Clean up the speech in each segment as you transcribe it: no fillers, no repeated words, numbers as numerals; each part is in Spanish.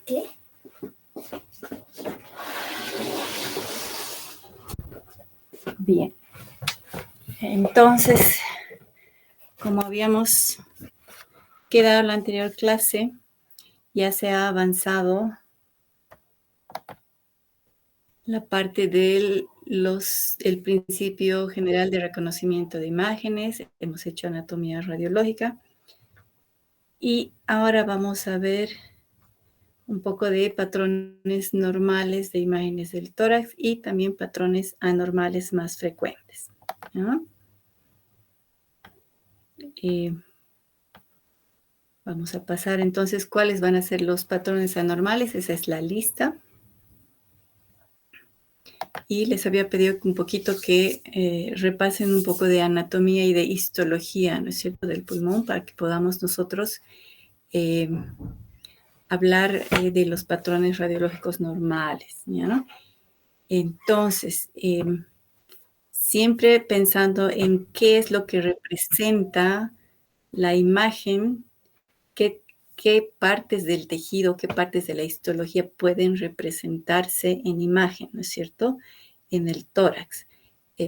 ¿Qué? Bien. Entonces, como habíamos quedado en la anterior clase, ya se ha avanzado la parte del el principio general de reconocimiento de imágenes. Hemos hecho anatomía radiológica. Y ahora vamos a ver un poco de patrones normales de imágenes del tórax y también patrones anormales más frecuentes, ¿no? Vamos a pasar entonces cuáles van a ser los patrones anormales. Esa es la lista. Y les había pedido un poquito que repasen un poco de anatomía y de histología, ¿no es cierto?, del pulmón, para que podamos nosotros hablar de los patrones radiológicos normales, ¿no? Entonces, siempre pensando en qué es lo que representa la imagen, qué partes del tejido, qué partes de la histología pueden representarse en imagen, ¿no es cierto?, en el tórax.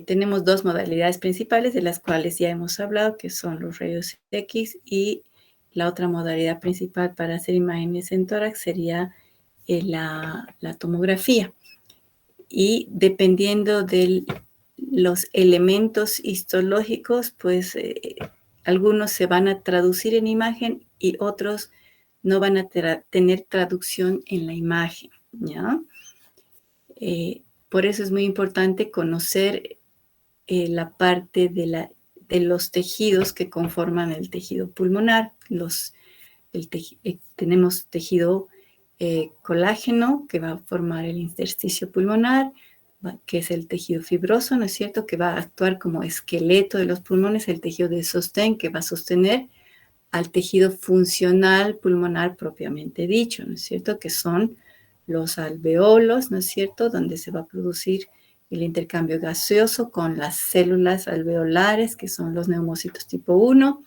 Tenemos dos modalidades principales de las cuales ya hemos hablado, que son los rayos X, y la otra modalidad principal para hacer imágenes en tórax sería la tomografía. Y dependiendo de los elementos histológicos, pues algunos se van a traducir en imagen y otros no van a tener traducción en la imagen, ¿ya? Por eso es muy importante conocer la parte de los tejidos que conforman el tejido pulmonar. Tenemos tejido colágeno, que va a formar el intersticio pulmonar, que es el tejido fibroso, ¿no es cierto?, que va a actuar como esqueleto de los pulmones, el tejido de sostén, que va a sostener al tejido funcional pulmonar propiamente dicho, ¿no es cierto?, que son los alveolos, ¿no es cierto?, donde se va a producir el intercambio gaseoso con las células alveolares, que son los neumocitos tipo 1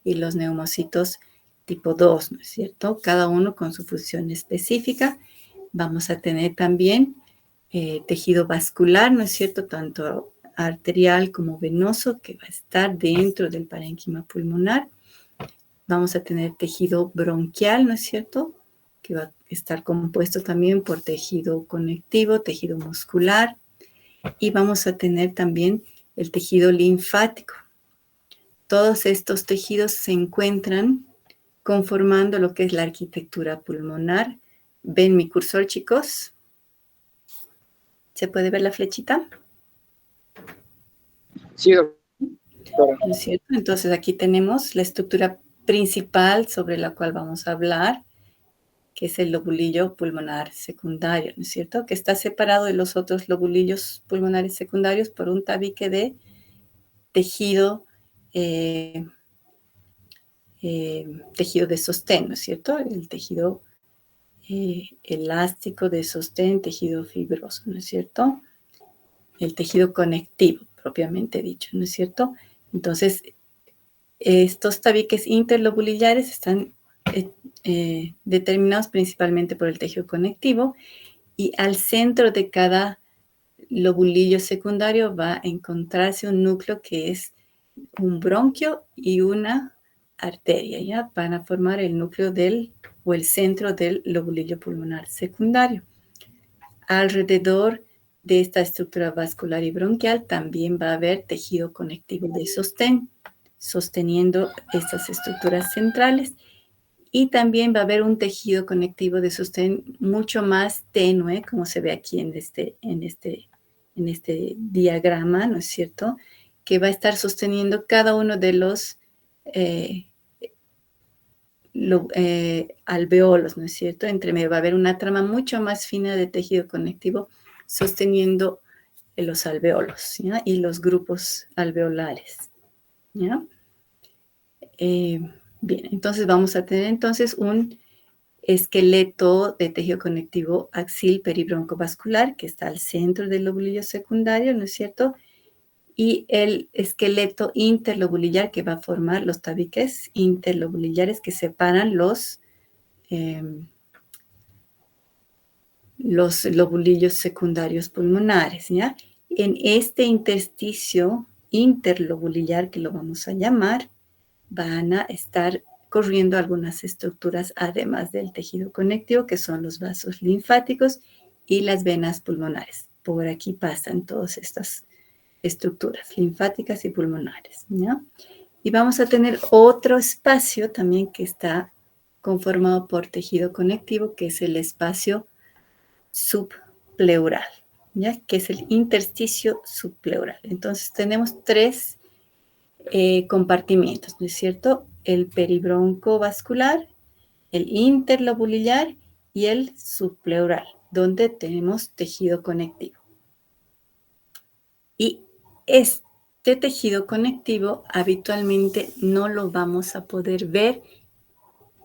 y los neumocitos tipo 2, ¿no es cierto?, cada uno con su función específica. Vamos a tener también tejido vascular, ¿no es cierto?, tanto arterial como venoso, que va a estar dentro del parénquima pulmonar. Vamos a tener tejido bronquial, ¿no es cierto?, que va a estar compuesto también por tejido conectivo, tejido muscular, y vamos a tener también el tejido linfático. Todos estos tejidos se encuentran conformando lo que es la arquitectura pulmonar. ¿Ven mi cursor, chicos? ¿Se puede ver la flechita? Sí, doctora. ¿No es cierto? Entonces aquí tenemos la estructura principal sobre la cual vamos a hablar, que es el lobulillo pulmonar secundario, ¿no es cierto?, que está separado de los otros lobulillos pulmonares secundarios por un tabique de tejido, tejido de sostén, ¿no es cierto?, el tejido elástico de sostén, tejido fibroso, ¿no es cierto?, el tejido conectivo, propiamente dicho, ¿no es cierto? Entonces, estos tabiques interlobulillares están determinados principalmente por el tejido conectivo, y al centro de cada lobulillo secundario va a encontrarse un núcleo que es un bronquio y una arteria, ¿ya?, van a formar el núcleo o el centro del lobulillo pulmonar secundario. Alrededor de esta estructura vascular y bronquial también va a haber tejido conectivo de sostén, sosteniendo estas estructuras centrales, y también va a haber un tejido conectivo de sostén mucho más tenue, como se ve aquí en este diagrama, ¿no es cierto?, que va a estar sosteniendo cada uno de los alveolos, ¿no es cierto? Entre medio va a haber una trama mucho más fina de tejido conectivo sosteniendo los alveolos, ¿ya?, y los grupos alveolares, ¿ya? Bien, entonces vamos a tener entonces un esqueleto de tejido conectivo axil peribroncovascular que está al centro del lobulillo secundario, ¿no es cierto?, y el esqueleto interlobulillar que va a formar los tabiques interlobulillares que separan los los lobulillos secundarios pulmonares, ¿ya? En este intersticio interlobulillar, que lo vamos a llamar, van a estar corriendo algunas estructuras además del tejido conectivo, que son los vasos linfáticos y las venas pulmonares. Por aquí pasan todas estas estructuras linfáticas y pulmonares, ¿ya? Y vamos a tener otro espacio también que está conformado por tejido conectivo, que es el espacio subpleural, ¿ya? Que es el intersticio subpleural. Entonces tenemos tres compartimientos, ¿no es cierto? El peribronco vascular, el interlobulillar y el subpleural, donde tenemos tejido conectivo. Y este tejido conectivo habitualmente no lo vamos a poder ver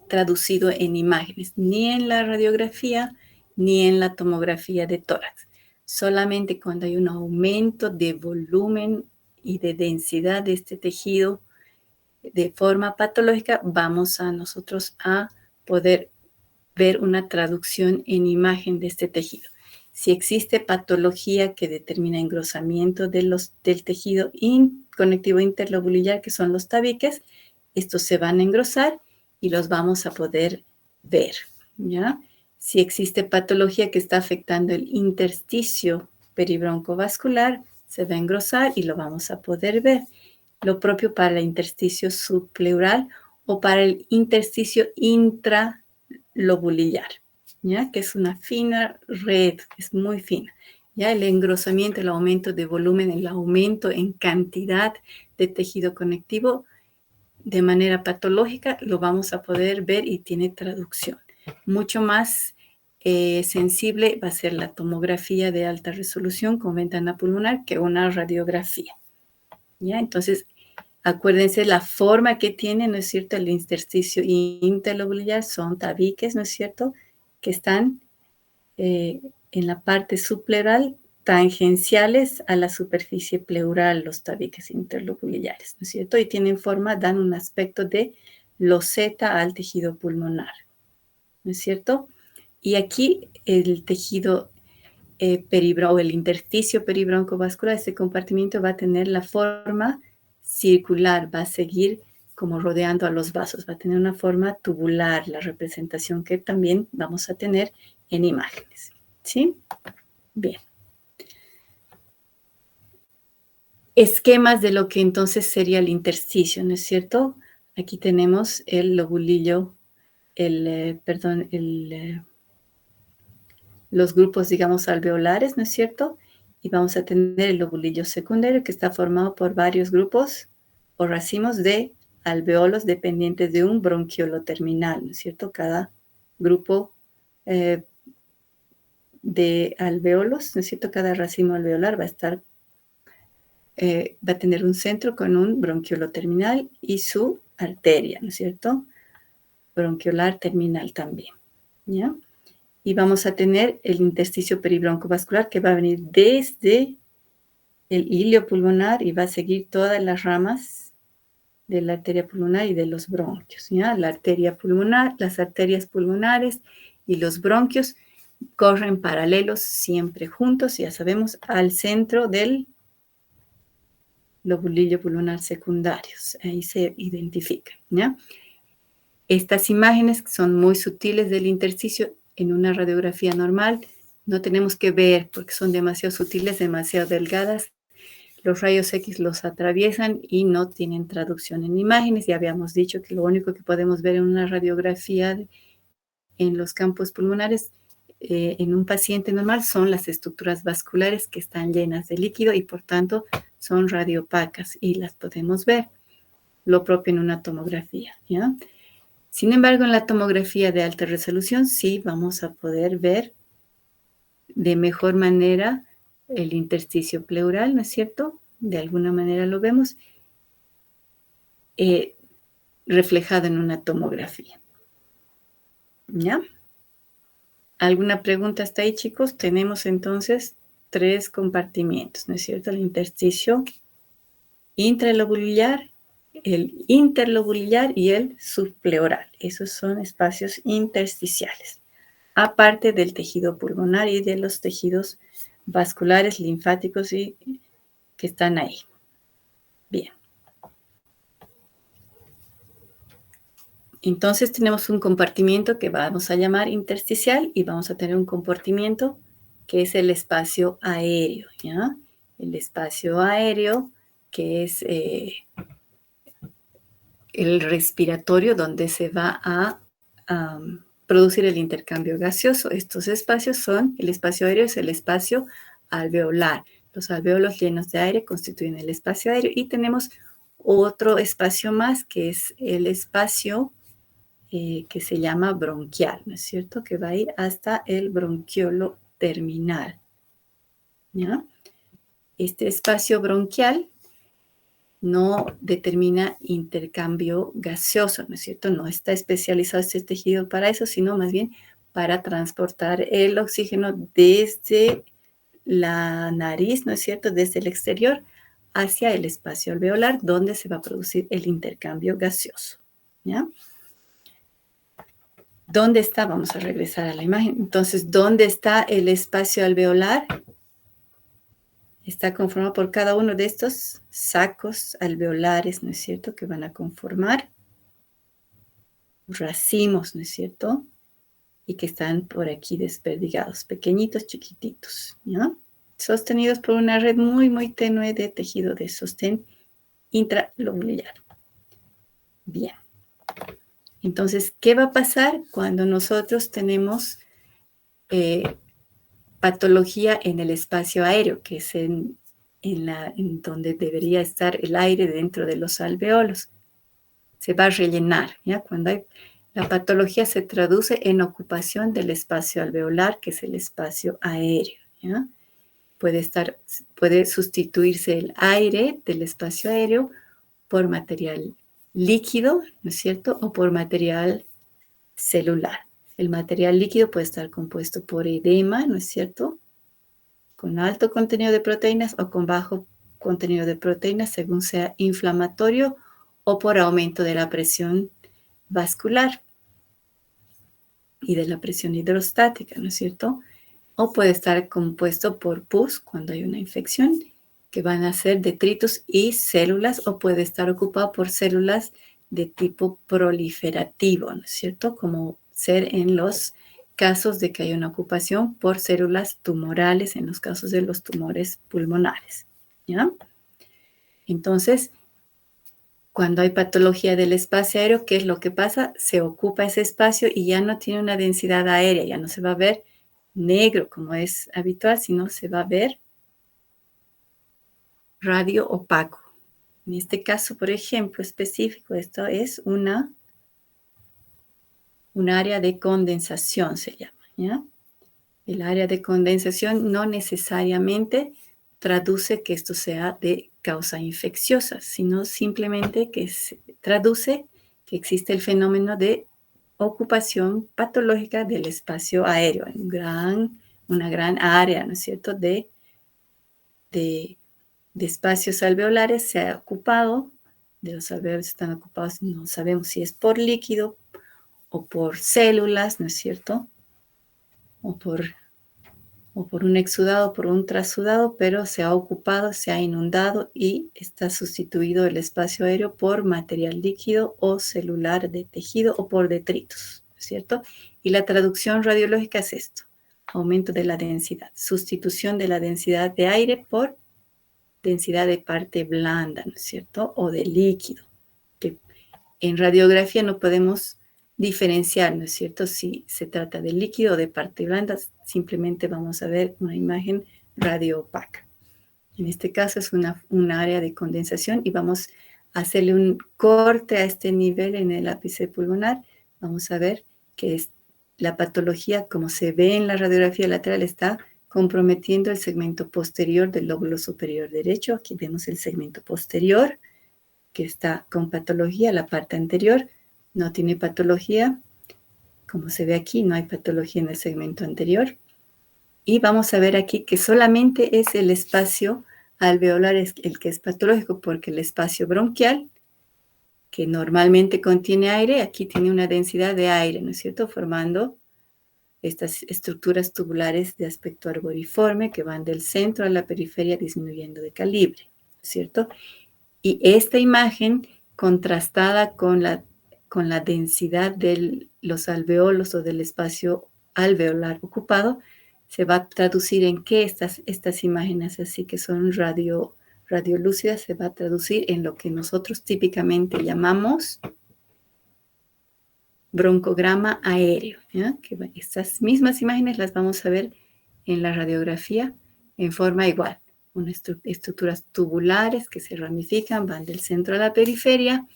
traducido en imágenes, ni en la radiografía, ni en la tomografía de tórax. Solamente cuando hay un aumento de volumen y de densidad de este tejido de forma patológica, vamos a nosotros a poder ver una traducción en imagen de este tejido. Si existe patología que determina engrosamiento del tejido conectivo interlobulillar, que son los tabiques, estos se van a engrosar y los vamos a poder ver, ¿ya? Si existe patología que está afectando el intersticio peribroncovascular, se va a engrosar y lo vamos a poder ver. Lo propio para el intersticio subpleural o para el intersticio intralobulillar, ¿ya? Que es una fina red, es muy fina. ¿Ya? El engrosamiento, el aumento de volumen, el aumento en cantidad de tejido conectivo de manera patológica lo vamos a poder ver y tiene traducción. Mucho más sensible va a ser la tomografía de alta resolución con ventana pulmonar que una radiografía, ¿ya? Entonces, acuérdense la forma que tiene, ¿no es cierto? El intersticio interlobulillar son tabiques, ¿no es cierto? Que están en la parte subpleural tangenciales a la superficie pleural, los tabiques interlobulillares, ¿no es cierto? Y tienen forma, dan un aspecto de loseta al tejido pulmonar, ¿no es cierto? Y aquí el tejido o el intersticio peribroncovascular, este compartimiento va a tener la forma circular, va a seguir como rodeando a los vasos, va a tener una forma tubular, la representación que también vamos a tener en imágenes, ¿sí? Bien. Esquemas de lo que entonces sería el intersticio, ¿no es cierto? Aquí tenemos el lobulillo, los grupos, digamos, alveolares, ¿no es cierto? Y vamos a tener el lobulillo secundario que está formado por varios grupos o racimos de alveolos dependientes de un bronquiolo terminal, ¿no es cierto? Cada grupo de alveolos, ¿no es cierto? Cada racimo alveolar va a tener un centro con un bronquiolo terminal y su arteria, ¿no es cierto? Bronquiolar terminal también, ¿ya? Y vamos a tener el intersticio peribroncovascular que va a venir desde el ilio pulmonar y va a seguir todas las ramas de la arteria pulmonar y de los bronquios, ¿ya? La arteria pulmonar, las arterias pulmonares y los bronquios corren paralelos siempre juntos, ya sabemos, al centro del lobulillo pulmonar secundarios. Ahí se identifican, ¿ya? Estas imágenes son muy sutiles del intersticio. En una radiografía normal no tenemos que ver porque son demasiado sutiles, demasiado delgadas. Los rayos X los atraviesan y no tienen traducción en imágenes. Ya habíamos dicho que lo único que podemos ver en una radiografía en los campos pulmonares en un paciente normal son las estructuras vasculares que están llenas de líquido y por tanto son radiopacas y las podemos ver. Lo propio en una tomografía, ¿ya? Sin embargo, en la tomografía de alta resolución sí vamos a poder ver de mejor manera el intersticio pleural, ¿no es cierto? De alguna manera lo vemos reflejado en una tomografía. ¿Ya? ¿Alguna pregunta hasta ahí, chicos? Tenemos entonces 3 compartimientos, ¿no es cierto? El intersticio intralobulillar, el interlobulillar y el subpleural. Esos son espacios intersticiales. aparte del tejido pulmonar y de los tejidos vasculares, linfáticos y que están ahí. Bien. Entonces tenemos un compartimiento que vamos a llamar intersticial y vamos a tener un compartimiento que es el espacio aéreo, ¿ya? El espacio aéreo que es el respiratorio donde se va a producir el intercambio gaseoso. Estos espacios son, el espacio aéreo es el espacio alveolar. Los alvéolos llenos de aire constituyen el espacio aéreo y tenemos otro espacio más que es el espacio que se llama bronquial, ¿no es cierto? Que va a ir hasta el bronquiolo terminal, ¿ya? Este espacio bronquial no determina intercambio gaseoso, ¿no es cierto? No está especializado este tejido para eso, sino más bien para transportar el oxígeno desde la nariz, ¿no es cierto? Desde el exterior hacia el espacio alveolar, donde se va a producir el intercambio gaseoso, ¿ya? ¿Dónde está? Vamos a regresar a la imagen. Entonces, ¿dónde está el espacio alveolar? Está conformado por cada uno de estos sacos alveolares, ¿no es cierto? Que van a conformar racimos, ¿no es cierto? Y que están por aquí desperdigados, pequeñitos, chiquititos, ¿ya? Sostenidos por una red muy, muy tenue de tejido de sostén intralobular. Bien. Entonces, ¿qué va a pasar cuando nosotros tenemos patología en el espacio aéreo, que es en donde debería estar el aire dentro de los alveolos? Se va a rellenar, ¿ya? Cuando la patología se traduce en ocupación del espacio alveolar, que es el espacio aéreo, ¿ya? Puede sustituirse el aire del espacio aéreo por material líquido, ¿no es cierto? O por material celular. El material líquido puede estar compuesto por edema, ¿no es cierto? Con alto contenido de proteínas o con bajo contenido de proteínas, según sea inflamatorio o por aumento de la presión vascular y de la presión hidrostática, ¿no es cierto? O puede estar compuesto por pus cuando hay una infección, que van a ser detritos y células, o puede estar ocupado por células de tipo proliferativo, ¿no es cierto? Como ser en los casos de que hay una ocupación por células tumorales, en los casos de los tumores pulmonares, ¿ya? Entonces, cuando hay patología del espacio aéreo, ¿qué es lo que pasa? Se ocupa ese espacio y ya no tiene una densidad aérea, ya no se va a ver negro como es habitual, sino se va a ver radio opaco. En este caso, por ejemplo, específico, esto es un área de condensación, se llama, ¿ya? El área de condensación no necesariamente traduce que esto sea de causa infecciosa, sino simplemente que se traduce que existe el fenómeno de ocupación patológica del espacio aéreo, una gran área, ¿no es cierto?, de espacios alveolares se ha ocupado, de los alveolos están ocupados, no sabemos si es por líquido o por células, ¿no es cierto?, o por un exudado, por un trasudado, pero se ha ocupado, se ha inundado y está sustituido el espacio aéreo por material líquido o celular de tejido o por detritos, ¿no es cierto? Y la traducción radiológica es esto: aumento de la densidad, sustitución de la densidad de aire por densidad de parte blanda, ¿no es cierto? O de líquido, que en radiografía no podemos diferenciar, ¿no es cierto? Si se trata de líquido o de parte blanda, simplemente vamos a ver una imagen radioopaca. En este caso es un área de condensación y vamos a hacerle un corte a este nivel en el ápice pulmonar. Vamos a ver que la patología, como se ve en la radiografía lateral, está comprometiendo el segmento posterior del lóbulo superior derecho. Aquí vemos el segmento posterior, que está con patología. La parte anterior no tiene patología. Como se ve aquí, no hay patología en el segmento anterior. Y vamos a ver aquí que solamente es el espacio alveolar el que es patológico, porque el espacio bronquial, que normalmente contiene aire, aquí tiene una densidad de aire, ¿no es cierto?, formando estas estructuras tubulares de aspecto arboriforme que van del centro a la periferia disminuyendo de calibre, ¿cierto? Y esta imagen contrastada con la densidad de los alveolos o del espacio alveolar ocupado, se va a traducir en que estas imágenes, así que son radiolúcidas, se va a traducir en lo que nosotros típicamente llamamos broncograma aéreo, ¿ya? Que estas mismas imágenes las vamos a ver en la radiografía en forma igual. Unas estructuras tubulares que se ramifican, van del centro a la periferia,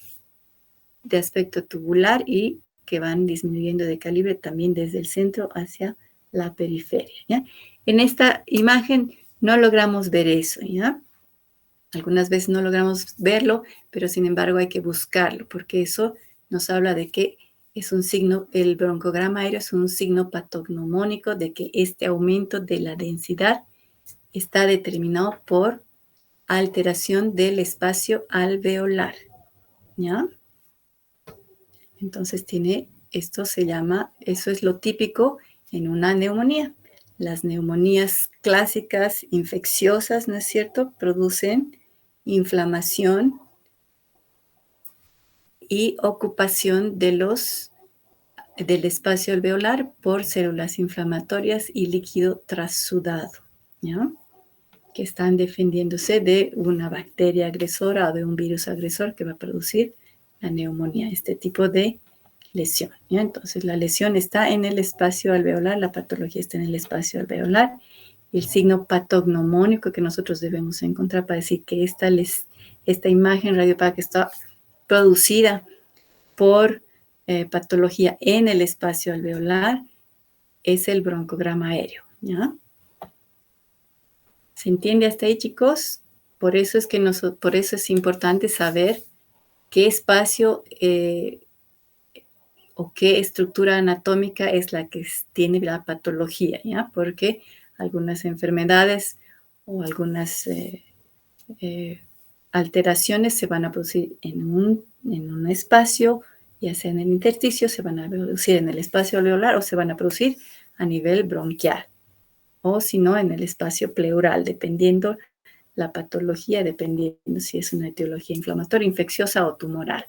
de aspecto tubular y que van disminuyendo de calibre también desde el centro hacia la periferia, ¿ya? En esta imagen no logramos ver eso, ¿ya? Algunas veces no logramos verlo, pero sin embargo hay que buscarlo, porque eso nos habla de que es un signo, el broncograma aéreo es un signo patognomónico de que este aumento de la densidad está determinado por alteración del espacio alveolar, ¿ya? Entonces esto se llama, eso es lo típico en una neumonía. Las neumonías clásicas infecciosas, ¿no es cierto?, producen inflamación y ocupación del espacio alveolar por células inflamatorias y líquido trasudado, ¿ya? Que están defendiéndose de una bacteria agresora o de un virus agresor que va a producir la neumonía, este tipo de lesión, ¿ya? Entonces, la lesión está en el espacio alveolar, la patología está en el espacio alveolar, y el signo patognomónico que nosotros debemos encontrar para decir que esta imagen radiopática está producida por patología en el espacio alveolar es el broncograma aéreo, ¿ya? ¿Se entiende hasta ahí, chicos? Por eso es importante saber qué espacio o qué estructura anatómica es la que tiene la patología, ¿ya? Porque algunas enfermedades o algunas alteraciones se van a producir en un espacio, ya sea en el intersticio, se van a producir en el espacio alveolar o se van a producir a nivel bronquial, o si no, en el espacio pleural, dependiendo la patología, dependiendo si es una etiología inflamatoria, infecciosa o tumoral,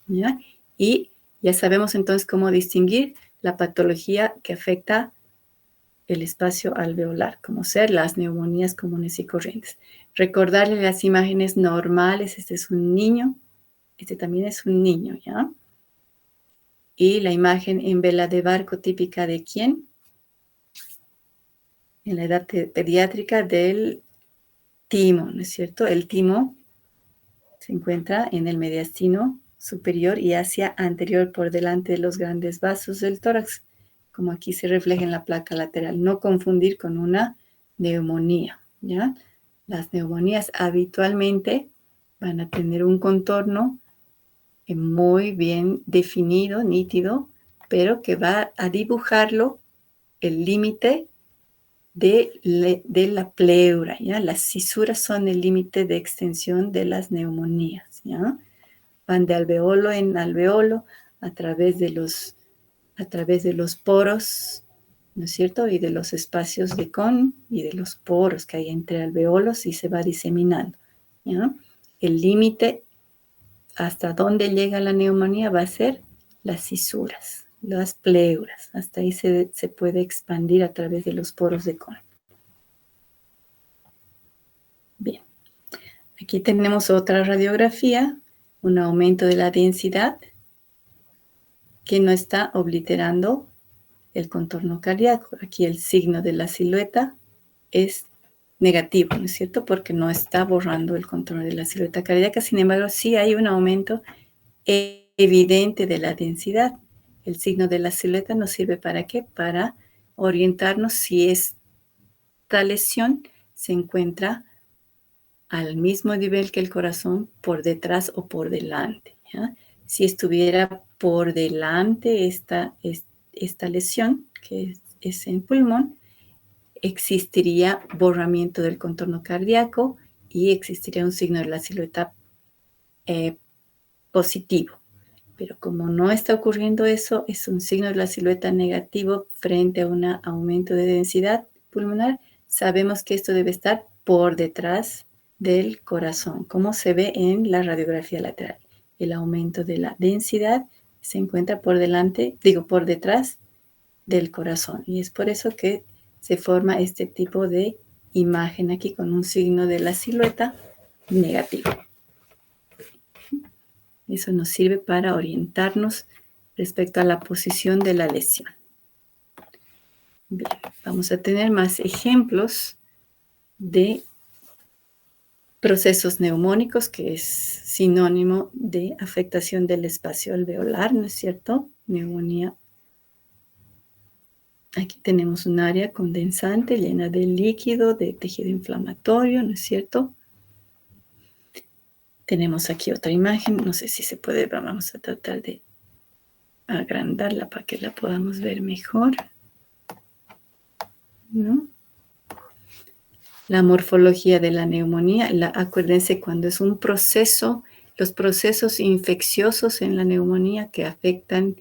¿ya? Y ya sabemos entonces cómo distinguir la patología que afecta el espacio alveolar, como ser las neumonías comunes y corrientes. Recordarle las imágenes normales, este es un niño, este también es un niño, ¿ya? Y la imagen en vela de barco típica de ¿quién? En la edad pediátrica del timo, ¿no es cierto? El timo se encuentra en el mediastino superior y hacia anterior por delante de los grandes vasos del tórax, como aquí se refleja en la placa lateral. No confundir con una neumonía, ¿ya? Las neumonías habitualmente van a tener un contorno muy bien definido, nítido, pero que va a dibujarlo el límite de la pleura, ¿ya? Las cisuras son el límite de extensión de las neumonías, ¿ya? Van de alveolo en alveolo a través de los poros, ¿no es cierto? Y de los espacios de Kohn y de los poros que hay entre alveolos y se va diseminando, ¿ya? El límite hasta dónde llega la neumonía va a ser las cisuras, las pleuras. Hasta ahí se puede expandir a través de los poros de Kohn. Bien, aquí tenemos otra radiografía, un aumento de la densidad que no está obliterando el contorno cardíaco. Aquí el signo de la silueta es negativo, ¿no es cierto? Porque no está borrando el contorno de la silueta cardíaca. Sin embargo, sí hay un aumento evidente de la densidad. El signo de la silueta nos sirve ¿para qué? Para orientarnos si esta lesión se encuentra al mismo nivel que el corazón, por detrás o por delante, ¿ya? Si estuviera por delante esta lesión, que es en pulmón, existiría borramiento del contorno cardíaco y existiría un signo de la silueta positivo. Pero como no está ocurriendo eso, es un signo de la silueta negativo frente a un aumento de densidad pulmonar. Sabemos que esto debe estar por detrás del corazón, como se ve en la radiografía lateral. El aumento de la densidad se encuentra por detrás del corazón. Y es por eso que se forma este tipo de imagen aquí con un signo de la silueta negativo. Eso nos sirve para orientarnos respecto a la posición de la lesión. Bien, vamos a tener más ejemplos de procesos neumónicos, que es sinónimo de afectación del espacio alveolar, ¿no es cierto? Neumonía. Aquí tenemos un área condensante llena de líquido, de tejido inflamatorio, ¿no es cierto? Tenemos aquí otra imagen, no sé si se puede, vamos a tratar de agrandarla para que la podamos ver mejor, ¿no? La morfología de la neumonía, acuérdense, cuando es un proceso, los procesos infecciosos en la neumonía que afectan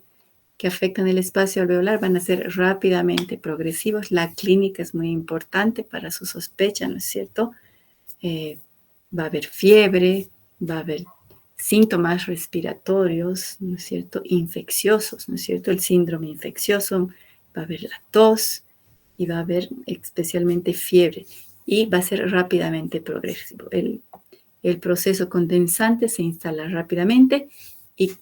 el espacio alveolar van a ser rápidamente progresivos. La clínica es muy importante para su sospecha, ¿no es cierto? Va a haber fiebre, va a haber síntomas respiratorios, ¿no es cierto? Infecciosos, ¿no es cierto? El síndrome infeccioso, va a haber la tos y va a haber especialmente fiebre. Y va a ser rápidamente progresivo. El proceso condensante se instala rápidamente y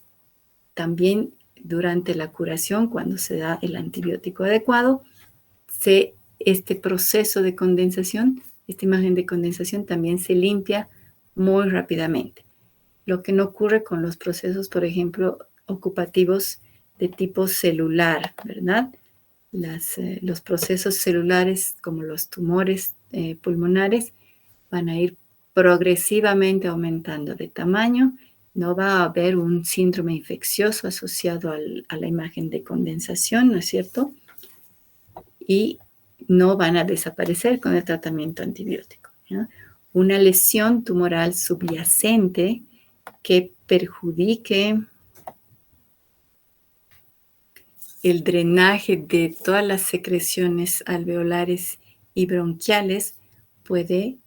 también durante la curación, cuando se da el antibiótico adecuado, este proceso de condensación, esta imagen de condensación también se limpia muy rápidamente. Lo que no ocurre con los procesos, por ejemplo, ocupativos de tipo celular, ¿verdad? Los procesos celulares, como los tumores pulmonares, van a ir progresivamente aumentando de tamaño. No va a haber un síndrome infeccioso asociado a la imagen de condensación, ¿no es cierto? Y no van a desaparecer con el tratamiento antibiótico, ¿ya? Una lesión tumoral subyacente que perjudique el drenaje de todas las secreciones alveolares y bronquiales puede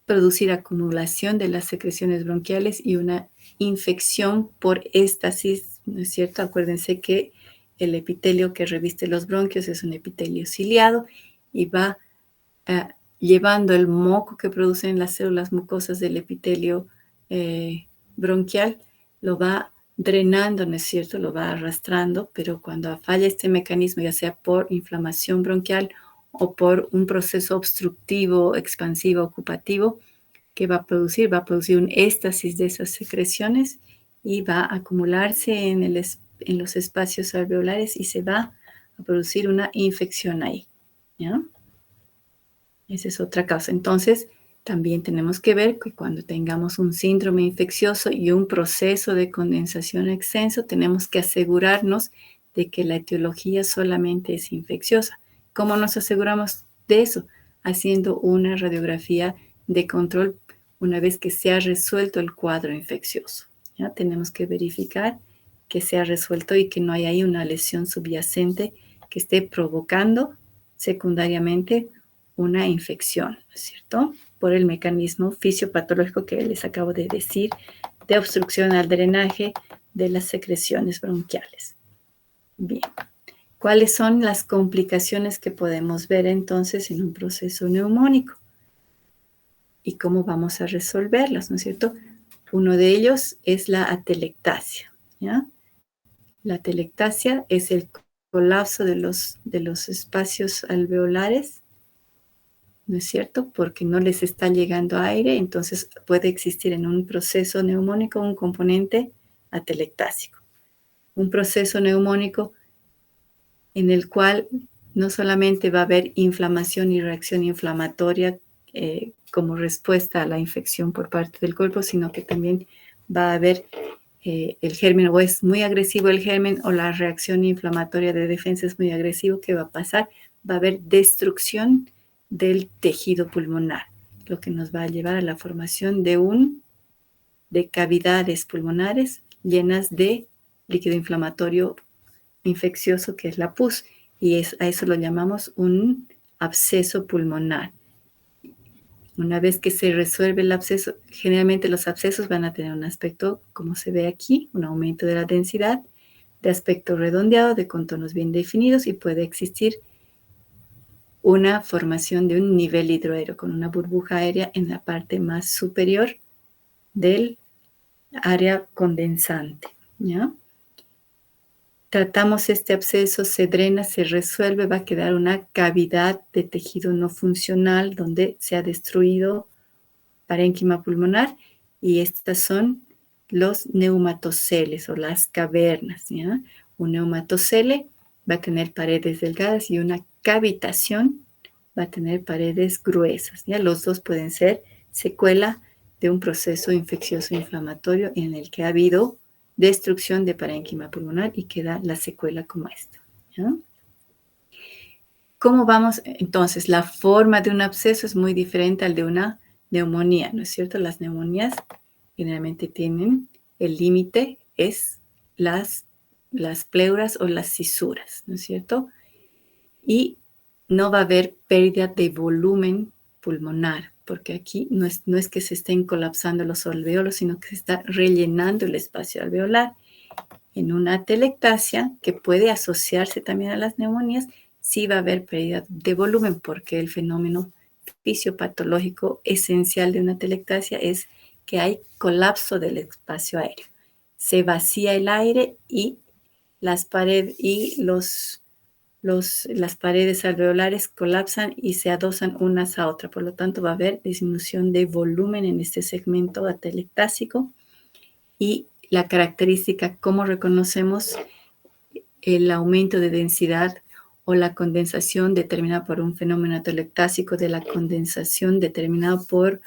producir acumulación de las secreciones bronquiales y una infección por éstasis, ¿no es cierto? Acuérdense que el epitelio que reviste los bronquios es un epitelio ciliado y va llevando el moco que producen las células mucosas del epitelio bronquial, lo va drenando, ¿no es cierto? Lo va arrastrando, pero cuando falla este mecanismo, ya sea por inflamación bronquial o por un proceso obstructivo, expansivo, ocupativo, que va a producir un éstasis de esas secreciones y va a acumularse en los espacios alveolares y se va a producir una infección ahí, ¿ya? Esa es otra causa. Entonces, también tenemos que ver que cuando tengamos un síndrome infeccioso y un proceso de condensación extenso, tenemos que asegurarnos de que la etiología solamente es infecciosa. ¿Cómo nos aseguramos de eso? Haciendo una radiografía de control una vez que se ha resuelto el cuadro infeccioso. ¿Ya? Tenemos que verificar que se ha resuelto y que no hay ahí una lesión subyacente que esté provocando secundariamente una infección, ¿no es cierto? Por el mecanismo fisiopatológico que les acabo de decir, de obstrucción al drenaje de las secreciones bronquiales. Bien, ¿cuáles son las complicaciones que podemos ver entonces en un proceso neumónico? ¿Y cómo vamos a resolverlas, no es cierto? Uno de ellos es la atelectasia, ¿ya? La atelectasia es el colapso de los espacios alveolares, ¿no es cierto? Porque no les está llegando aire, entonces puede existir en un proceso neumónico un componente atelectásico. Un proceso neumónico en el cual no solamente va a haber inflamación y reacción inflamatoria como respuesta a la infección por parte del cuerpo, sino que también va a haber el germen, o es muy agresivo el germen, o la reacción inflamatoria de defensa es muy agresivo. ¿Qué va a pasar? Va a haber destrucción del tejido pulmonar, lo que nos va a llevar a la formación de cavidades pulmonares, llenas de líquido inflamatorio infeccioso, que es la pus, y a eso lo llamamos un absceso pulmonar. Una vez que se resuelve el absceso, generalmente los abscesos van a tener un aspecto, como se ve aquí, un aumento de la densidad, de aspecto redondeado, de contornos bien definidos, y puede existir una formación de un nivel hidroaéreo con una burbuja aérea en la parte más superior del área condensante, ¿ya? Tratamos este absceso, se drena, se resuelve, va a quedar una cavidad de tejido no funcional donde se ha destruido parénquima pulmonar, y estas son los neumatoceles o las cavernas, ¿ya? Un neumatocele va a tener paredes delgadas y una cavitación va a tener paredes gruesas, ¿ya? Los dos pueden ser secuela de un proceso infeccioso inflamatorio en el que ha habido destrucción de parénquima pulmonar y queda la secuela como esta, ¿ya? ¿Cómo vamos? Entonces, la forma de un absceso es muy diferente al de una neumonía, ¿no es cierto? Las neumonías generalmente tienen, el límite es las pleuras o las cisuras, ¿no es cierto? Y no va a haber pérdida de volumen pulmonar, porque aquí no es que se estén colapsando los alveolos, sino que se está rellenando el espacio alveolar. En una atelectasia, que puede asociarse también a las neumonías, sí va a haber pérdida de volumen, porque el fenómeno fisiopatológico esencial de una atelectasia es que hay colapso del espacio aéreo. Se vacía el aire y las paredes las paredes alveolares colapsan y se adosan unas a otras. Por lo tanto, va a haber disminución de volumen en este segmento atelectásico. Y la característica, cómo reconocemos el aumento de densidad o la condensación determinada por un fenómeno atelectásico, de la condensación determinada por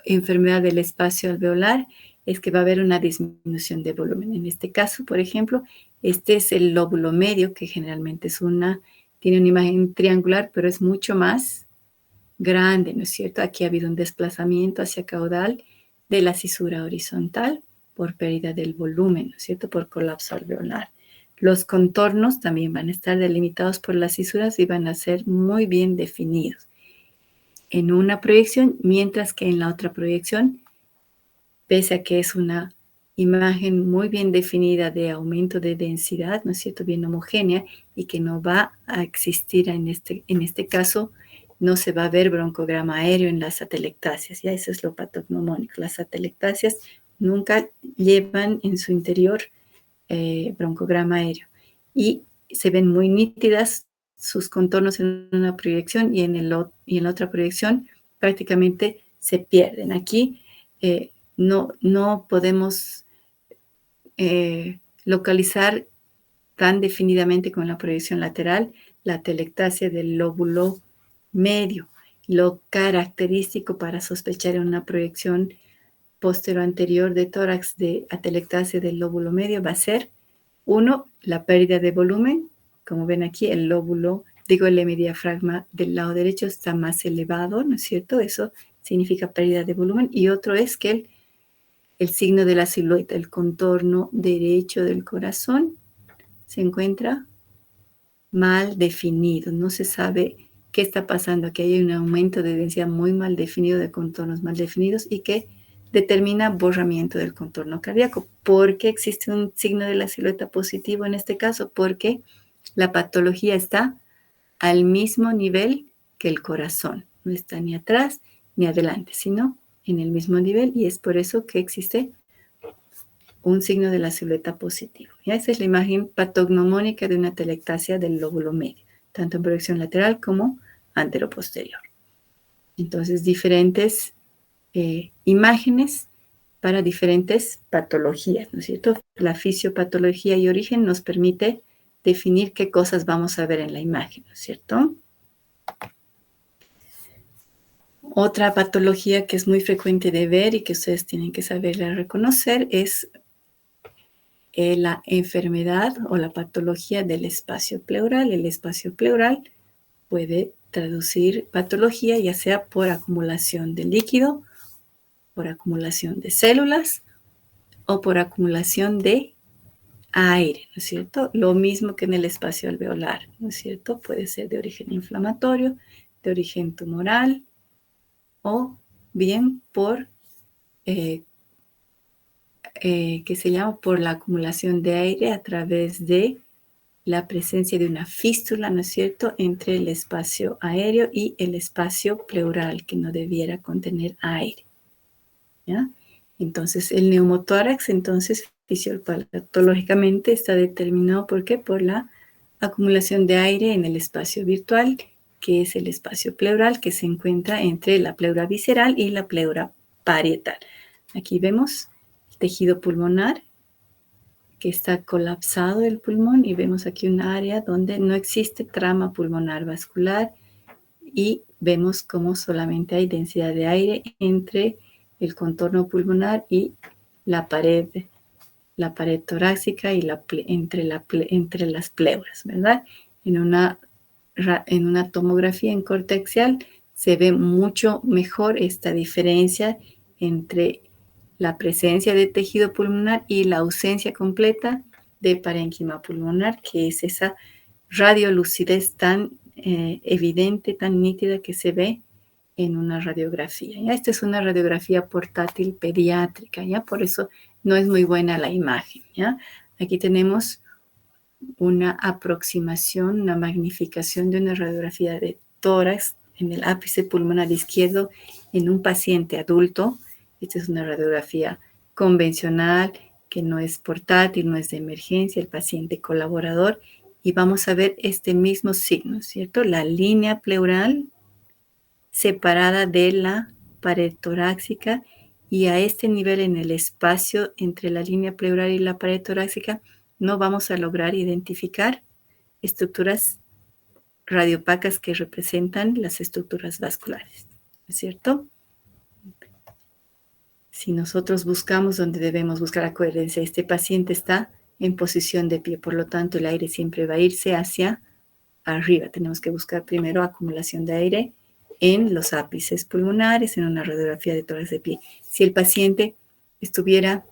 enfermedad del espacio alveolar, es que va a haber una disminución de volumen. En este caso, por ejemplo, este es el lóbulo medio, que generalmente tiene una imagen triangular, pero es mucho más grande, ¿no es cierto? Aquí ha habido un desplazamiento hacia caudal de la cisura horizontal por pérdida del volumen, ¿no es cierto? Por colapso alveolar. Los contornos también van a estar delimitados por las cisuras y van a ser muy bien definidos en una proyección, mientras que en la otra proyección, pese a que es una imagen muy bien definida de aumento de densidad, ¿no es cierto?, bien homogénea, y que no va a existir en este caso, no se va a ver broncograma aéreo en las atelectasias, ya eso es lo patognomónico. Las atelectasias nunca llevan en su interior broncograma aéreo, y se ven muy nítidas sus contornos en una proyección, y en la otra proyección prácticamente se pierden. Aquí no podemos localizar tan definidamente con la proyección lateral la atelectasia del lóbulo medio. Lo característico para sospechar en una proyección postero-anterior de tórax de atelectasia del lóbulo medio va a ser, uno, la pérdida de volumen. Como ven aquí, el hemidiafragma del lado derecho está más elevado, ¿no es cierto? Eso significa pérdida de volumen. Y otro es que el signo de la silueta, el contorno derecho del corazón, se encuentra mal definido. No se sabe qué está pasando. Aquí hay un aumento de densidad muy mal definido, de contornos mal definidos, y que determina borramiento del contorno cardíaco. ¿Por qué existe un signo de la silueta positivo en este caso? Porque la patología está al mismo nivel que el corazón. No está ni atrás ni adelante, sino en el mismo nivel, y es por eso que existe un signo de la silueta positivo. ¿Ya? Esa es la imagen patognomónica de una atelectasia del lóbulo medio, tanto en proyección lateral como anteroposterior. Entonces, diferentes imágenes para diferentes patologías, ¿no es cierto? La fisiopatología y origen nos permite definir qué cosas vamos a ver en la imagen, ¿no es cierto? Otra patología que es muy frecuente de ver y que ustedes tienen que saberla reconocer es la enfermedad o la patología del espacio pleural. El espacio pleural puede traducir patología ya sea por acumulación de líquido, por acumulación de células o por acumulación de aire, ¿no es cierto? Lo mismo que en el espacio alveolar, ¿no es cierto? Puede ser de origen inflamatorio, de origen tumoral o bien por, que se llama por la acumulación de aire a través de la presencia de una fístula, ¿no es cierto?, entre el espacio aéreo y el espacio pleural, que no debiera contener aire, ¿ya? Entonces, el neumotórax, entonces, fisiopatológicamente está determinado, ¿por qué? Por la acumulación de aire en el espacio virtual, que es el espacio pleural, que se encuentra entre la pleura visceral y la pleura parietal. Aquí vemos el tejido pulmonar, que está colapsado el pulmón, y vemos aquí un área donde no existe trama pulmonar vascular, y vemos cómo solamente hay densidad de aire entre el contorno pulmonar y la pared torácica y entre las pleuras, ¿verdad? En una tomografía en corte axial se ve mucho mejor esta diferencia entre la presencia de tejido pulmonar y la ausencia completa de parénquima pulmonar, que es esa radiolucidez tan evidente, tan nítida que se ve en una radiografía. ¿Ya? Esta es una radiografía portátil pediátrica, ¿ya? Por eso no es muy buena la imagen, ¿ya? Aquí tenemos una aproximación, una magnificación de una radiografía de tórax en el ápice pulmonar izquierdo en un paciente adulto. Esta es una radiografía convencional que no es portátil, no es de emergencia, el paciente colaborador. Y vamos a ver este mismo signo, ¿cierto? La línea pleural separada de la pared torácica, y a este nivel, en el espacio entre la línea pleural y la pared torácica, no vamos a lograr identificar estructuras radiopacas que representan las estructuras vasculares, ¿no es cierto? Si nosotros buscamos donde debemos buscar la coherencia, este paciente está en posición de pie, por lo tanto el aire siempre va a irse hacia arriba. Tenemos que buscar primero acumulación de aire en los ápices pulmonares, en una radiografía de tórax de pie. Si el paciente estuviera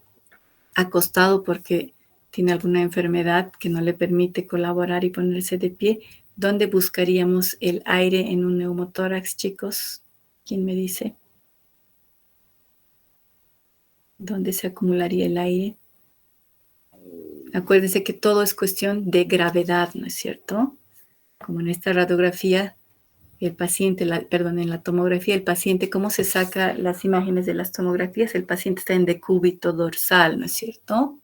acostado porque tiene alguna enfermedad que no le permite colaborar y ponerse de pie, ¿dónde buscaríamos el aire en un neumotórax, chicos? ¿Quién me dice? ¿Dónde se acumularía el aire? Acuérdense que todo es cuestión de gravedad, ¿no es cierto? Como en esta radiografía, el paciente, en la tomografía, el paciente, ¿cómo se saca las imágenes de las tomografías? El paciente está en decúbito dorsal, ¿no es cierto?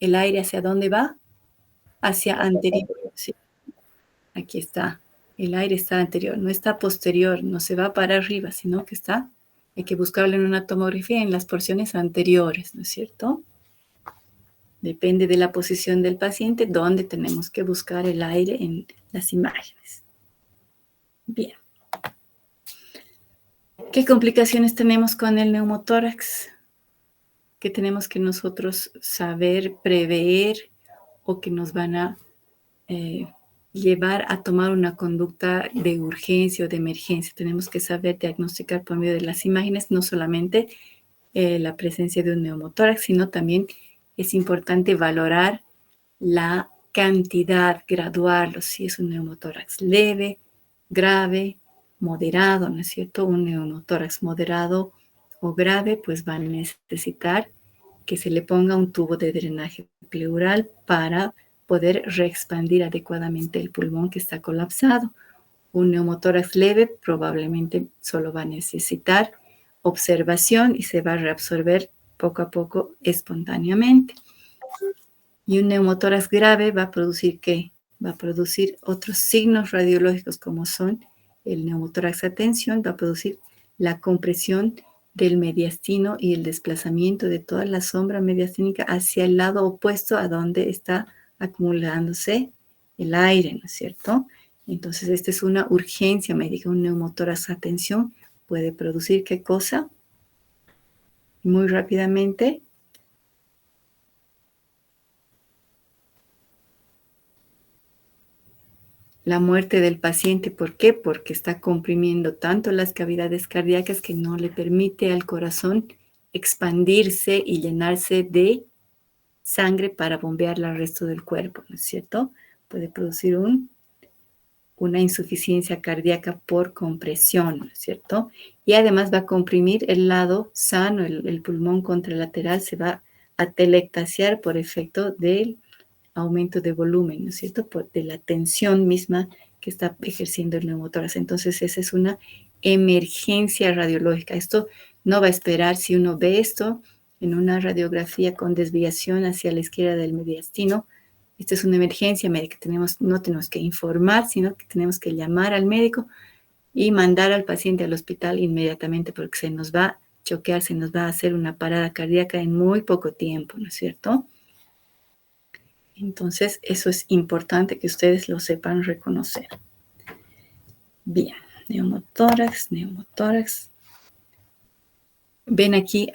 ¿El aire hacia dónde va? Hacia anterior. Sí. Aquí está. El aire está anterior, no está posterior, no se va para arriba, sino que está, hay que buscarlo en una tomografía en las porciones anteriores, ¿no es cierto? Depende de la posición del paciente, donde tenemos que buscar el aire en las imágenes. Bien. ¿Qué complicaciones tenemos con el neumotórax? ¿Qué tenemos que nosotros saber, prever, o que nos van a llevar a tomar una conducta de urgencia o de emergencia? Tenemos que saber diagnosticar por medio de las imágenes no solamente la presencia de un neumotórax, sino también es importante valorar la cantidad, graduarlo, si es un neumotórax leve, grave, moderado, ¿no es cierto? Un neumotórax moderado o grave, pues va a necesitar que se le ponga un tubo de drenaje pleural para poder reexpandir adecuadamente el pulmón que está colapsado. Un neumotórax leve probablemente solo va a necesitar observación y se va a reabsorber poco a poco espontáneamente. Y un neumotórax grave va a producir ¿qué? Va a producir otros signos radiológicos, como son el neumotórax a tensión, va a producir la compresión del mediastino y el desplazamiento de toda la sombra mediastínica hacia el lado opuesto a donde está acumulándose el aire, ¿no es cierto? Entonces, esta es una urgencia médica. Un neumotórax a tensión puede producir ¿qué cosa? Muy rápidamente, la muerte del paciente. ¿Por qué? Porque está comprimiendo tanto las cavidades cardíacas que no le permite al corazón expandirse y llenarse de sangre para bombearla al resto del cuerpo, ¿no es cierto? Puede producir una insuficiencia cardíaca por compresión, ¿no es cierto? Y además va a comprimir el lado sano, el pulmón contralateral se va a telectasiar por efecto del aumento de volumen, ¿no es cierto? De la tensión misma que está ejerciendo el neumotórax. Entonces, esa es una emergencia radiológica. Esto no va a esperar si uno ve esto en una radiografía con desviación hacia la izquierda del mediastino. Esta es una emergencia médica. No tenemos que informar, sino que tenemos que llamar al médico y mandar al paciente al hospital inmediatamente porque se nos va a choquear, se nos va a hacer una parada cardíaca en muy poco tiempo, ¿no es cierto? Entonces, eso es importante que ustedes lo sepan reconocer. Bien, neumotórax. Ven aquí,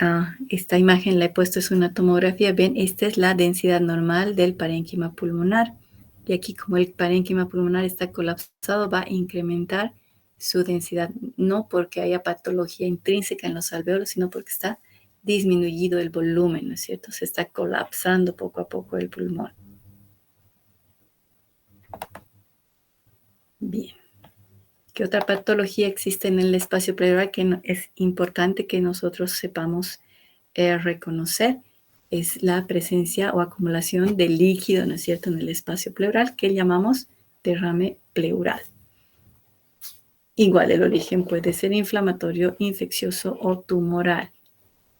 esta imagen la he puesto, es una tomografía. Ven, esta es la densidad normal del parénquima pulmonar. Y aquí, como el parénquima pulmonar está colapsado, va a incrementar su densidad, no porque haya patología intrínseca en los alveolos, sino porque está disminuido el volumen, ¿no es cierto? Se está colapsando poco a poco el pulmón. Bien. ¿Qué otra patología existe en el espacio pleural que es importante que nosotros sepamos reconocer? Es la presencia o acumulación de líquido, ¿no es cierto?, en el espacio pleural, que llamamos derrame pleural. Igual el origen puede ser inflamatorio, infeccioso o tumoral,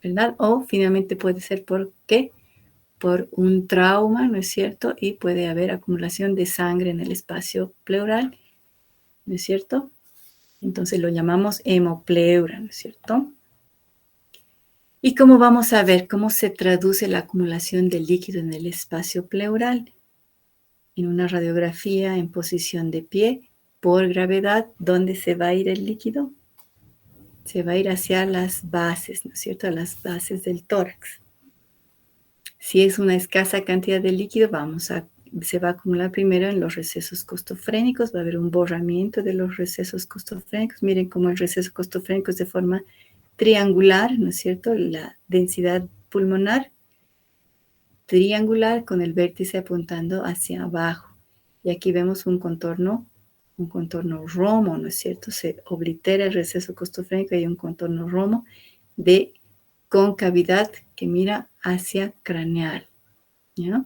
¿verdad? O finalmente puede ser ¿por qué? Por un trauma, ¿no es cierto? Y puede haber acumulación de sangre en el espacio pleural, ¿no es cierto? Entonces lo llamamos hemopleura, ¿no es cierto? ¿Y cómo vamos a ver cómo se traduce la acumulación de líquido en el espacio pleural? En una radiografía en posición de pie, por gravedad, ¿dónde se va a ir el líquido? Se va a ir hacia las bases, ¿no es cierto? A las bases del tórax. Si es una escasa cantidad de líquido, se va a acumular primero en los recesos costofrénicos, va a haber un borramiento de los recesos costofrénicos. Miren cómo el receso costofrénico es de forma triangular, ¿no es cierto? La densidad pulmonar triangular con el vértice apuntando hacia abajo. Y aquí vemos un contorno romo, ¿no es cierto? Se oblitera el receso costofrénico y hay un contorno romo de concavidad que mira hacia craneal, ¿ya?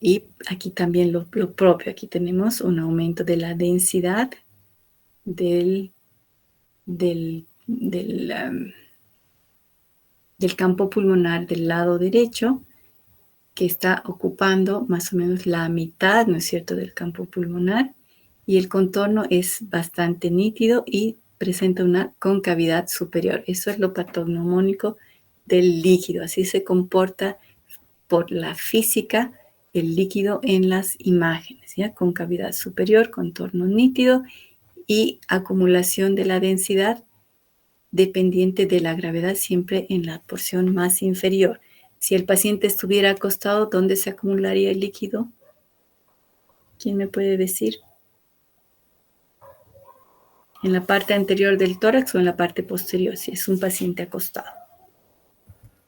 Y aquí también lo propio, aquí tenemos un aumento de la densidad del campo pulmonar del lado derecho, que está ocupando más o menos la mitad, ¿no es cierto?, del campo pulmonar, y el contorno es bastante nítido y presenta una concavidad superior. Eso es lo patognomónico del líquido. Así se comporta por la física el líquido en las imágenes, ¿ya? Concavidad superior, contorno nítido y acumulación de la densidad dependiente de la gravedad siempre en la porción más inferior. Si el paciente estuviera acostado, ¿dónde se acumularía el líquido? ¿Quién me puede decir? ¿En la parte anterior del tórax o en la parte posterior, si es un paciente acostado?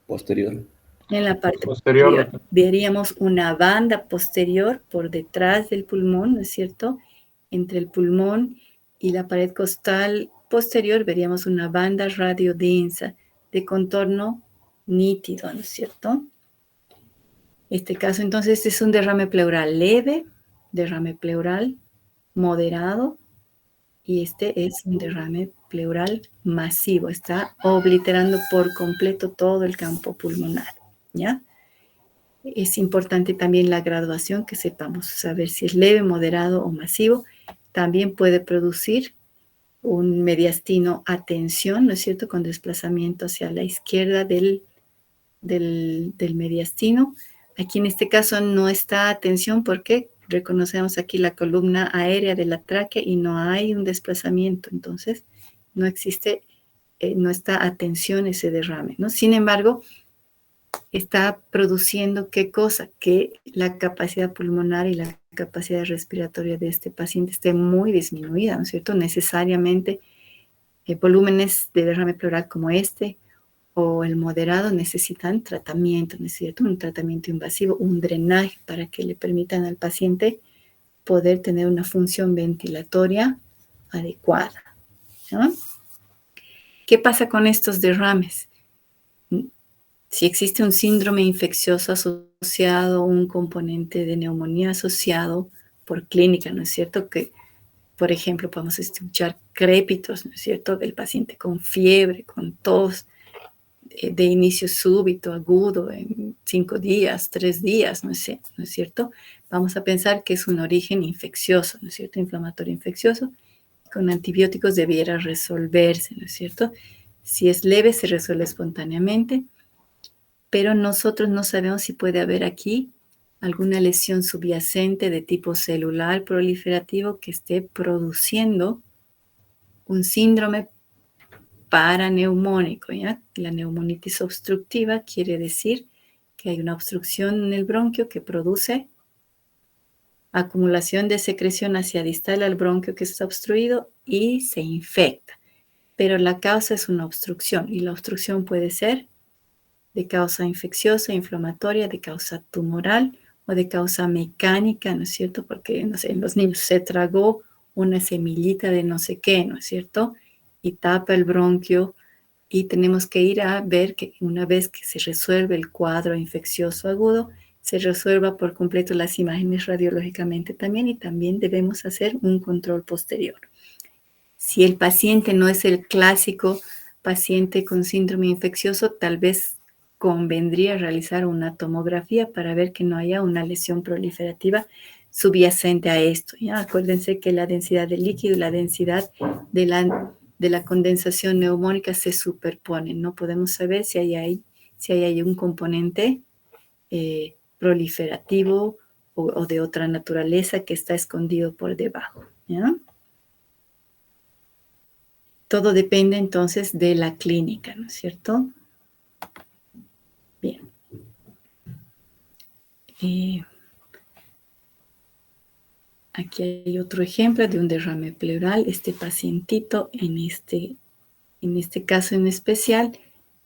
Posterior. En la parte posterior. Veríamos una banda posterior por detrás del pulmón, ¿no es cierto? Entre el pulmón y la pared costal posterior veríamos una banda radiodensa de contorno nítido, ¿no es cierto? Este caso entonces es un derrame pleural leve, derrame pleural moderado, y este es un derrame pleural masivo. Está obliterando por completo todo el campo pulmonar, ¿ya? Es importante también la graduación, que sepamos saber si es leve, moderado o masivo. También puede producir un mediastino a tensión, ¿no es cierto?, con desplazamiento hacia la izquierda del mediastino. Aquí en este caso no está a tensión porque reconocemos aquí la columna aérea de la tráquea y no hay un desplazamiento, entonces no existe, no está a tensión ese derrame, ¿no? Sin embargo, está produciendo ¿qué cosa? Que la capacidad pulmonar y la capacidad respiratoria de este paciente esté muy disminuida, ¿no es cierto? Necesariamente volúmenes de derrame pleural como este o el moderado necesitan tratamiento, necesitan un tratamiento invasivo, un drenaje para que le permitan al paciente poder tener una función ventilatoria adecuada, ¿no? ¿Qué pasa con estos derrames? Si existe un síndrome infeccioso asociado, un componente de neumonía asociado por clínica, ¿no es cierto? Que, por ejemplo, podemos escuchar crépitos, ¿no es cierto?, del paciente con fiebre, con tos, de inicio súbito, agudo, en 5 días, 3 días, ¿no es cierto? Vamos a pensar que es un origen infeccioso, ¿no es cierto?, inflamatorio infeccioso. Con antibióticos debiera resolverse, ¿no es cierto? Si es leve, se resuelve espontáneamente, pero nosotros no sabemos si puede haber aquí alguna lesión subyacente de tipo celular proliferativo que esté produciendo un síndrome paraneumónico, ¿ya? La neumonitis obstructiva quiere decir que hay una obstrucción en el bronquio que produce acumulación de secreción hacia distal al bronquio que está obstruido y se infecta. Pero la causa es una obstrucción y la obstrucción puede ser de causa infecciosa, inflamatoria, de causa tumoral o de causa mecánica, ¿no es cierto? Porque, no sé, en los niños se tragó una semillita de no sé qué, ¿no es cierto? Y tapa el bronquio y tenemos que ir a ver que una vez que se resuelve el cuadro infeccioso agudo, se resuelva por completo las imágenes radiológicamente también y también debemos hacer un control posterior. Si el paciente no es el clásico paciente con síndrome infeccioso, tal vez convendría realizar una tomografía para ver que no haya una lesión proliferativa subyacente a esto, ¿ya? Acuérdense que la densidad del líquido y la densidad de la condensación neumónica se superponen. No podemos saber si hay ahí un componente proliferativo o de otra naturaleza que está escondido por debajo, ¿ya? Todo depende entonces de la clínica, ¿no es cierto? Bien. Aquí hay otro ejemplo de un derrame pleural. Este pacientito en este caso en especial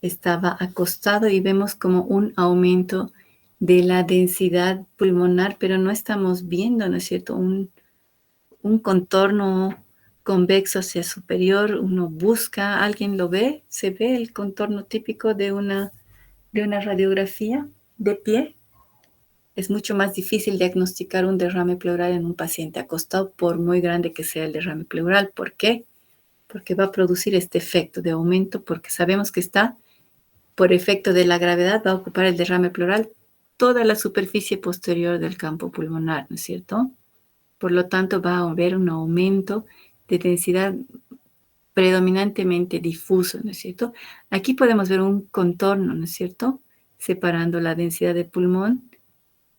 estaba acostado y vemos como un aumento de la densidad pulmonar, pero no estamos viendo, ¿no es cierto?, un contorno convexo hacia superior. Uno busca, ¿alguien lo ve? ¿Se ve el contorno típico de una radiografía de pie? Es mucho más difícil diagnosticar un derrame pleural en un paciente acostado, por muy grande que sea el derrame pleural. ¿Por qué? Porque va a producir este efecto de aumento, porque sabemos que está, por efecto de la gravedad, va a ocupar el derrame pleural toda la superficie posterior del campo pulmonar, ¿no es cierto? Por lo tanto, va a haber un aumento de densidad predominantemente difuso, ¿no es cierto? Aquí podemos ver un contorno, ¿no es cierto?, separando la densidad de pulmón,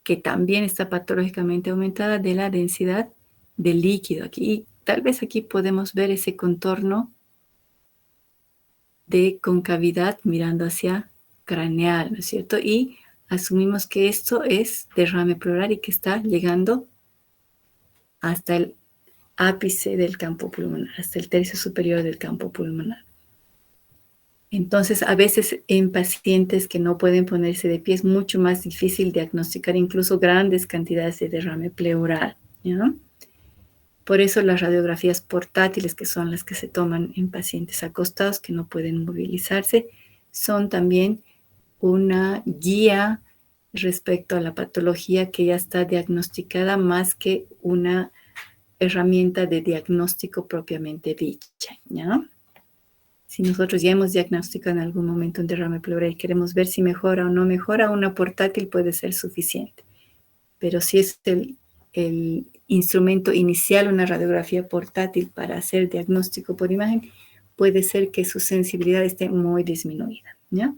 que también está patológicamente aumentada, de la densidad de líquido. Aquí, tal vez aquí podemos ver ese contorno de concavidad mirando hacia craneal, ¿no es cierto? Y asumimos que esto es derrame pleural y que está llegando hasta el ápice del campo pulmonar, hasta el tercio superior del campo pulmonar. Entonces, a veces en pacientes que no pueden ponerse de pie es mucho más difícil diagnosticar incluso grandes cantidades de derrame pleural, ¿ya? Por eso las radiografías portátiles, que son las que se toman en pacientes acostados que no pueden movilizarse, son también una guía respecto a la patología que ya está diagnosticada, más que una herramienta de diagnóstico propiamente dicha, ¿ya? Si nosotros ya hemos diagnosticado en algún momento un derrame pleural y queremos ver si mejora o no mejora, una portátil puede ser suficiente. Pero si es el instrumento inicial, una radiografía portátil para hacer diagnóstico por imagen, puede ser que su sensibilidad esté muy disminuida, ¿ya?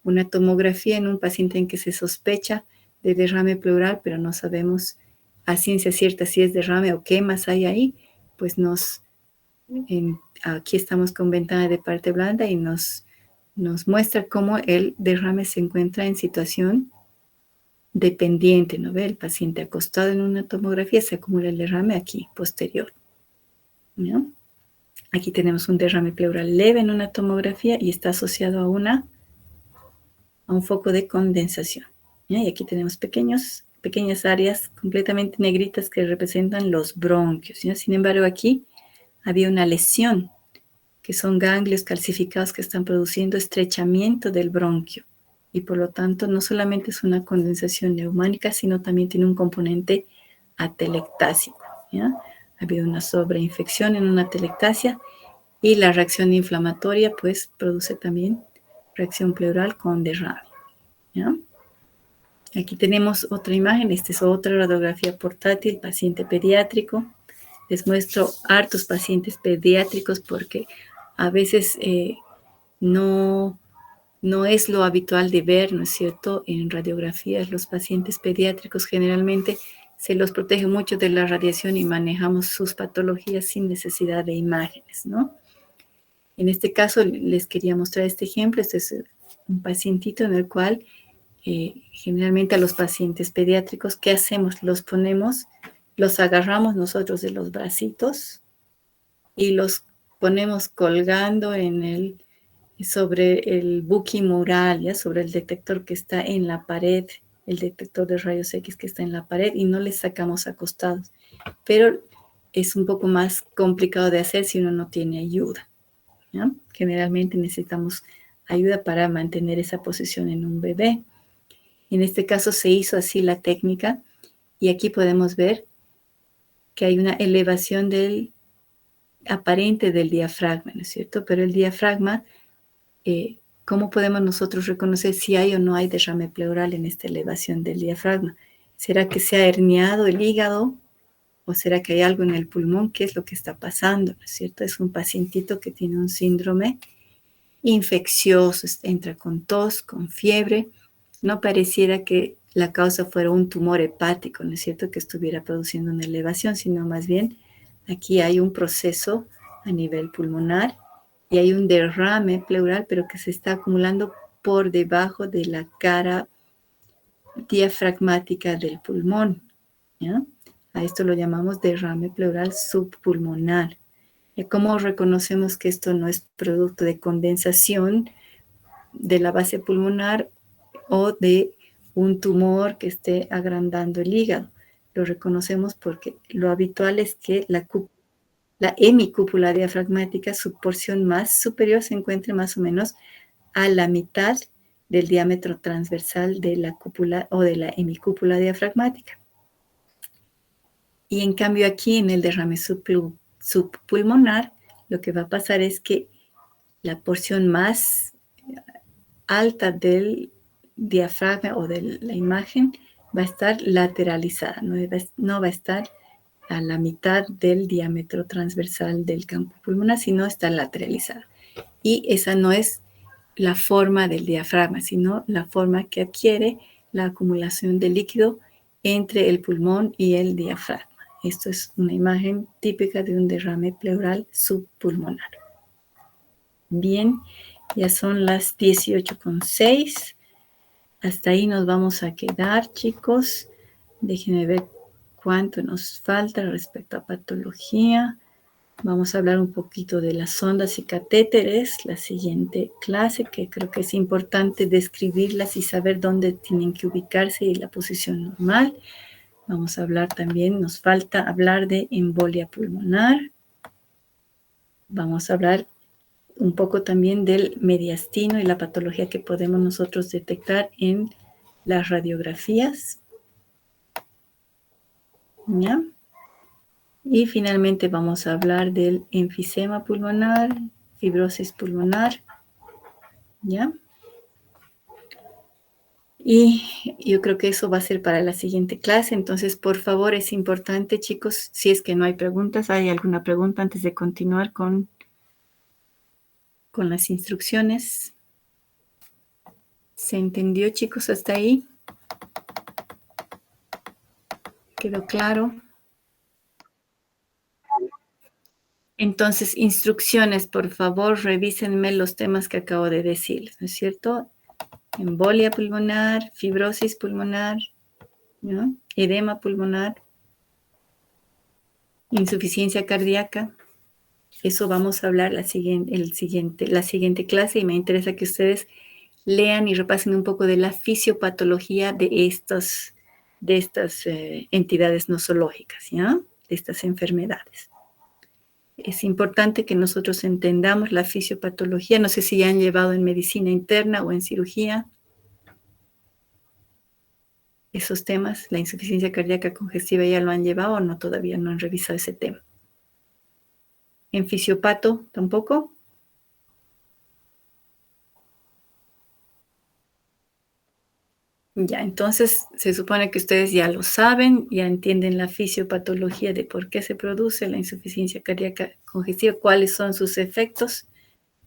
Una tomografía en un paciente en que se sospecha de derrame pleural, pero no sabemos a ciencia cierta si es derrame o qué más hay ahí, pues aquí estamos con ventana de parte blanda y nos muestra cómo el derrame se encuentra en situación dependiente, ¿no ve? El paciente acostado en una tomografía, se acumula el derrame aquí, posterior, ¿no? Aquí tenemos un derrame pleural leve en una tomografía y está asociado a un foco de condensación. ¿Ya? Y aquí tenemos pequeñas áreas completamente negritas que representan los bronquios. ¿Ya? Sin embargo, aquí había una lesión, que son ganglios calcificados que están produciendo estrechamiento del bronquio. Y por lo tanto, no solamente es una condensación neumánica, sino también tiene un componente atelectásico. ¿Ya? Ha habido una sobreinfección en una atelectasia y la reacción inflamatoria, pues, produce también reacción pleural con derrame. ¿Ya? Aquí tenemos otra imagen. Esta es otra radiografía portátil, paciente pediátrico. Les muestro hartos pacientes pediátricos porque a veces no es lo habitual de ver, ¿no es cierto? En radiografías, los pacientes pediátricos generalmente se los protege mucho de la radiación y manejamos sus patologías sin necesidad de imágenes, ¿no? En este caso les quería mostrar este ejemplo. Este es un pacientito en el cual generalmente a los pacientes pediátricos, ¿qué hacemos? Los agarramos nosotros de los bracitos y los ponemos colgando sobre el buki mural, ¿ya? Sobre el detector que está en la pared, el detector de rayos X que está en la pared, y no les sacamos acostados. Pero es un poco más complicado de hacer si uno no tiene ayuda, ¿ya? Generalmente necesitamos ayuda para mantener esa posición en un bebé. En este caso se hizo así la técnica, y aquí podemos ver que hay una elevación aparente del diafragma, ¿no es cierto? Pero el diafragma, ¿cómo podemos nosotros reconocer si hay o no hay derrame pleural en esta elevación del diafragma? ¿Será que se ha herniado el hígado? ¿O será que hay algo en el pulmón? ¿Qué es lo que está pasando? ¿No es cierto? Es un pacientito que tiene un síndrome infeccioso, entra con tos, con fiebre. No pareciera que la causa fuera un tumor hepático, ¿no es cierto?, que estuviera produciendo una elevación, sino más bien aquí hay un proceso a nivel pulmonar y hay un derrame pleural, pero que se está acumulando por debajo de la cara diafragmática del pulmón, ¿ya? A esto lo llamamos derrame pleural subpulmonar. ¿Cómo reconocemos que esto no es producto de condensación de la base pulmonar o de un tumor que esté agrandando el hígado? Lo reconocemos porque lo habitual es que la hemicúpula diafragmática, su porción más superior, se encuentre más o menos a la mitad del diámetro transversal de la cúpula o de la hemicúpula diafragmática. Y en cambio aquí en el derrame subpulmonar, lo que va a pasar es que la porción más alta del diafragma o de la imagen va a estar lateralizada, no va a estar a la mitad del diámetro transversal del campo pulmonar, sino está lateralizada. Y esa no es la forma del diafragma, sino la forma que adquiere la acumulación de líquido entre el pulmón y el diafragma. Esto es una imagen típica de un derrame pleural subpulmonar. Bien, ya son las 18:06. Hasta ahí nos vamos a quedar, chicos. Déjenme ver cuánto nos falta respecto a patología. Vamos a hablar un poquito de las sondas y catéteres, la siguiente clase, que creo que es importante describirlas y saber dónde tienen que ubicarse y la posición normal. Vamos a hablar también, nos falta hablar de embolia pulmonar. Vamos a hablar un poco también del mediastino y la patología que podemos nosotros detectar en las radiografías. ¿Ya? Y finalmente vamos a hablar del enfisema pulmonar, fibrosis pulmonar. ¿Ya? Y yo creo que eso va a ser para la siguiente clase. Entonces, por favor, es importante, chicos, si es que no hay preguntas, ¿hay alguna pregunta antes de continuar con las instrucciones? ¿Se entendió, chicos, hasta ahí? ¿Quedó claro? Entonces, instrucciones, por favor, revísenme los temas que acabo de decirles, ¿no es cierto? Embolia pulmonar, fibrosis pulmonar, ¿no? Edema pulmonar, insuficiencia cardíaca, Eso vamos a hablar la siguiente clase, y me interesa que ustedes lean y repasen un poco de la fisiopatología de estas entidades nosológicas, ¿ya? De estas enfermedades. Es importante que nosotros entendamos la fisiopatología. No sé si ya han llevado en medicina interna o en cirugía esos temas. La insuficiencia cardíaca congestiva ya lo han llevado o no, todavía no han revisado ese tema. En fisiopato tampoco. Ya, entonces se supone que ustedes ya lo saben, ya entienden la fisiopatología de por qué se produce la insuficiencia cardíaca congestiva, cuáles son sus efectos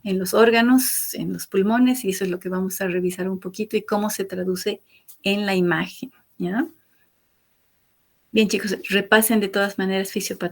en los órganos, en los pulmones, y eso es lo que vamos a revisar un poquito y cómo se traduce en la imagen, ¿ya? Bien, chicos, repasen de todas maneras fisiopatología.